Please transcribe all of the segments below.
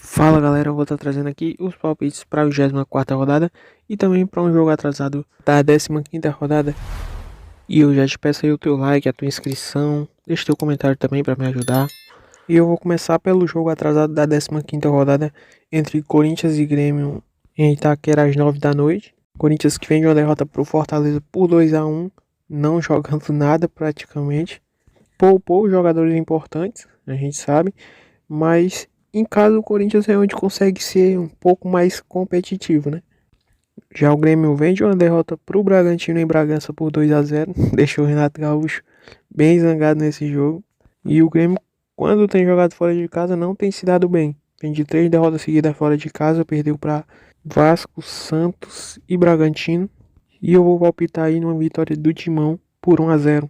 Fala galera, eu vou estar trazendo aqui os palpites para a 24ª rodada e também para um jogo atrasado da 15ª rodada. E eu já te peço aí o teu like, a tua inscrição, deixa teu comentário também para me ajudar. E eu vou começar pelo jogo atrasado da 15ª rodada entre Corinthians e Grêmio em Itaquera às 9 da noite. Corinthians que vem de uma derrota para o Fortaleza por 2-1, não jogando nada praticamente. Poupou jogadores importantes, a gente sabe, mas em casa o Corinthians é onde consegue ser um pouco mais competitivo, né? Já o Grêmio vem de uma derrota para o Bragantino em Bragança por 2-0, deixou o Renato Gaúcho bem zangado nesse jogo. E o Grêmio, quando tem jogado fora de casa, não tem se dado bem. Vem de 3 derrotas seguidas fora de casa, perdeu para Vasco, Santos e Bragantino. E eu vou palpitar aí numa vitória do Timão por 1-0.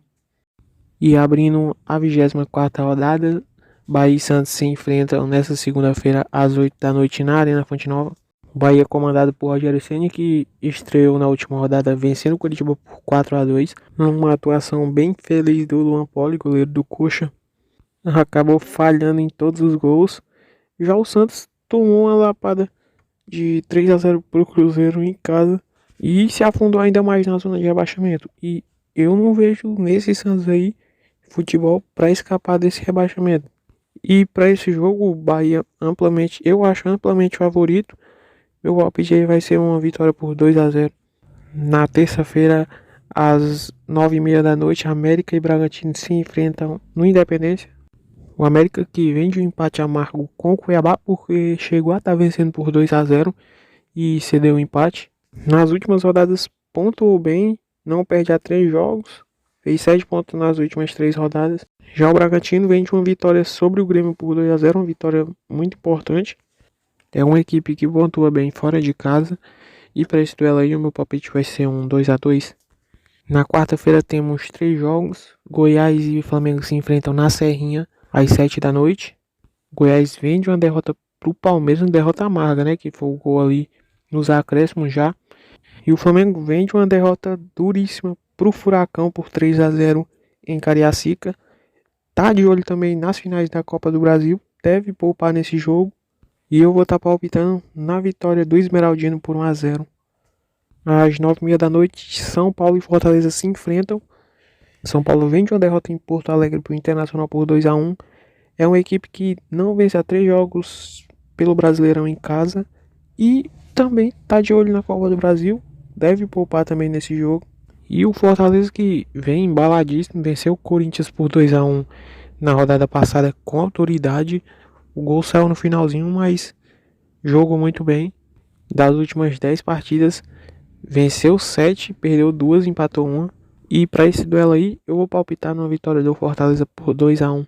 E abrindo a 24ª rodada, Bahia e Santos se enfrentam nesta segunda-feira às 8 da noite na Arena Fonte Nova. Bahia comandado por Rogério Ceni, que estreou na última rodada vencendo o Curitiba por 4-2, numa atuação bem feliz do Luan Poli, goleiro do Coxa. Acabou falhando em todos os gols. Já o Santos tomou uma lapada de 3-0 para o Cruzeiro em casa e se afundou ainda mais na zona de rebaixamento. E eu não vejo nesse Santos aí futebol para escapar desse rebaixamento. E para esse jogo, o Bahia eu acho amplamente favorito. Meu palpite aí vai ser uma vitória por 2-0. Na terça-feira, às 9h30 da noite, América e Bragantino se enfrentam no Independência. O América que vem de um empate amargo com o Cuiabá porque chegou a estar vencendo por 2-0 e cedeu o empate. Nas últimas rodadas pontuou bem, não perde a 3 jogos, fez 7 pontos nas últimas 3 rodadas. Já o Bragantino vem de uma vitória sobre o Grêmio por 2-0, uma vitória muito importante. É uma equipe que pontua bem fora de casa. E para esse duelo aí, o meu palpite vai ser um 2-2. Na quarta-feira temos 3 jogos. Goiás e Flamengo se enfrentam na Serrinha às 7 da noite. Goiás vem de uma derrota pro Palmeiras, uma derrota amarga, né? Que foi o gol ali nos acréscimos já. E o Flamengo vem de uma derrota duríssima pro Furacão por 3-0 em Cariacica. Tá de olho também nas finais da Copa do Brasil. Deve poupar nesse jogo. E eu vou estar palpitando na vitória do Esmeraldino por 1-0. Às 9h30 da noite, São Paulo e Fortaleza se enfrentam. São Paulo vem de uma derrota em Porto Alegre para o Internacional por 2-1. É uma equipe que não vence há 3 jogos pelo Brasileirão em casa. E também está de olho na Copa do Brasil. Deve poupar também nesse jogo. E o Fortaleza que vem embaladíssimo, venceu o Corinthians por 2-1 na rodada passada com autoridade. O gol saiu no finalzinho, mas jogou muito bem. Das últimas 10 partidas, venceu 7, perdeu 2, empatou 1. E para esse duelo aí, eu vou palpitar numa vitória do Fortaleza por 2-1.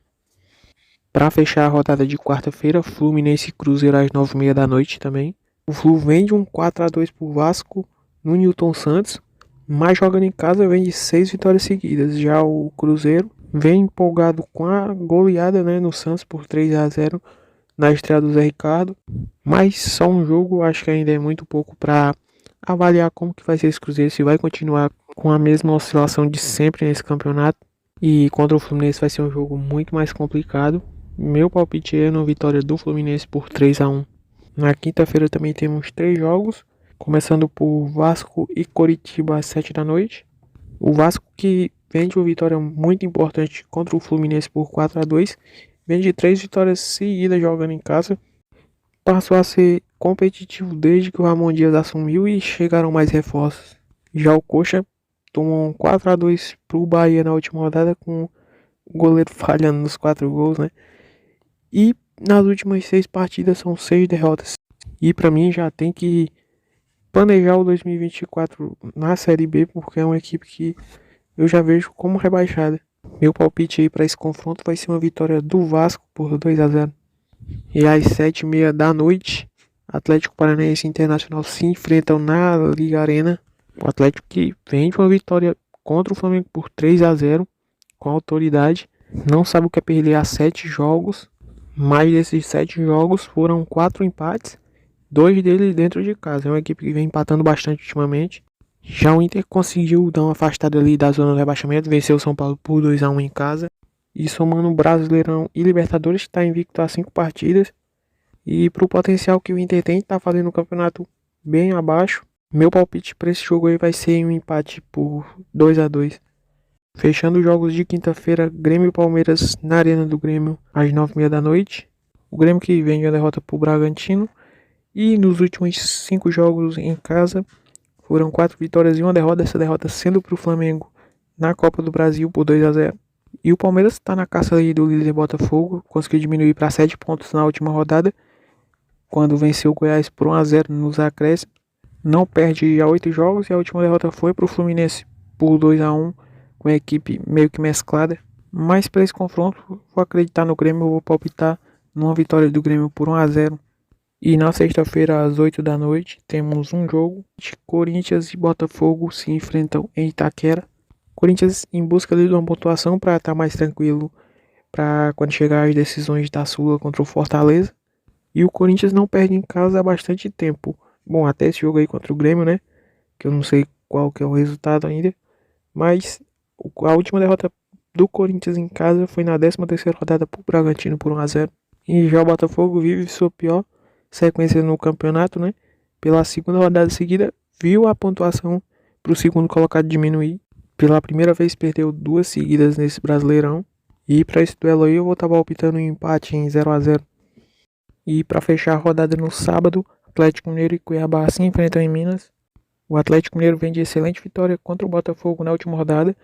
Para fechar a rodada de quarta-feira, Fluminense e Cruzeiro às 9h30 da noite também. O Flu vem de um 4-2 pro Vasco no Newton Santos, mas jogando em casa vem de 6 vitórias seguidas. Já o Cruzeiro vem empolgado com a goleada, né, no Santos por 3-0 na estreia do Zé Ricardo. Mas só um jogo, acho que ainda é muito pouco para avaliar como que vai ser esse Cruzeiro, se vai continuar com a mesma oscilação de sempre nesse campeonato. E contra o Fluminense vai ser um jogo muito mais complicado. Meu palpite é na vitória do Fluminense por 3-1. Na quinta-feira também temos 3 jogos, começando por Vasco e Coritiba às 7 da noite. O Vasco que vem de uma vitória muito importante contra o Fluminense por 4-2, vem de 3 vitórias seguidas jogando em casa. Passou a ser competitivo desde que o Ramon Dias assumiu e chegaram mais reforços. Já o Coxa tomou um 4-2 para o Bahia na última rodada, com o goleiro falhando nos 4 gols, né? E nas últimas 6 partidas são 6 derrotas. E para mim já tem que planejar o 2024 na Série B, porque é uma equipe que eu já vejo como rebaixada. Meu palpite aí para esse confronto vai ser uma vitória do Vasco por 2-0. E às 7h30 da noite, Atlético Paranaense e Internacional se enfrentam na Liga Arena. O Atlético que vem de uma vitória contra o Flamengo por 3-0 com autoridade. Não sabe o que é perder a 7 jogos. Mas desses 7 jogos foram 4 empates, 2 deles dentro de casa. É uma equipe que vem empatando bastante ultimamente. Já o Inter conseguiu dar uma afastada ali da zona do rebaixamento, venceu o São Paulo por 2-1 em casa. E somando o Brasileirão e Libertadores, está invicto a 5 partidas. E pro potencial que o Inter tem, tá fazendo o campeonato bem abaixo. Meu palpite para esse jogo aí vai ser um empate por 2-2. Fechando os jogos de quinta-feira, Grêmio e Palmeiras na Arena do Grêmio, às 9h30 da noite. O Grêmio que vem de uma derrota pro Bragantino. E nos últimos 5 jogos em casa, foram 4 vitórias e 1 derrota. Essa derrota sendo pro Flamengo na Copa do Brasil por 2-0. E o Palmeiras está na caça aí do líder Botafogo. Conseguiu diminuir para 7 pontos na última rodada, quando venceu o Goiás por 1-0 nos acréscimos. Não perde há 8 jogos e a última derrota foi pro Fluminense por 2-1, com a equipe meio que mesclada. Mas para esse confronto, vou acreditar no Grêmio, vou palpitar numa vitória do Grêmio por 1-0. E na sexta-feira, às 8 da noite, temos um jogo. Corinthians e Botafogo se enfrentam em Itaquera. Corinthians em busca de uma pontuação para estar mais tranquilo para quando chegar as decisões da Sula contra o Fortaleza. E o Corinthians não perde em casa há bastante tempo. Bom, até esse jogo aí contra o Grêmio, né? Que eu não sei qual que é o resultado ainda. Mas a última derrota do Corinthians em casa foi na 13ª rodada pro Bragantino por 1-0. E já o Botafogo vive sua pior sequência no campeonato, né? Pela segunda rodada seguida, viu a pontuação pro segundo colocado diminuir. Pela primeira vez perdeu 2 seguidas nesse Brasileirão. E para esse duelo aí eu vou estar palpitando um empate em 0-0. E para fechar a rodada no sábado, Atlético Mineiro e Cuiabá se enfrentam em Minas. O Atlético Mineiro vem de excelente vitória contra o Botafogo na última rodada.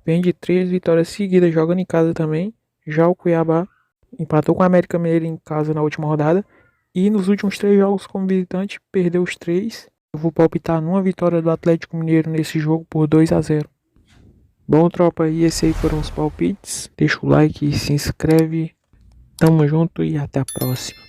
Vem de 3 vitórias seguidas jogando em casa também. Já o Cuiabá empatou com a América Mineiro em casa na última rodada. E nos últimos 3 jogos como visitante, perdeu os 3. Eu vou palpitar numa vitória do Atlético Mineiro nesse jogo por 2-0. Bom, tropa, e esses aí foram os palpites. Deixa o like e se inscreve. Tamo junto e até a próxima.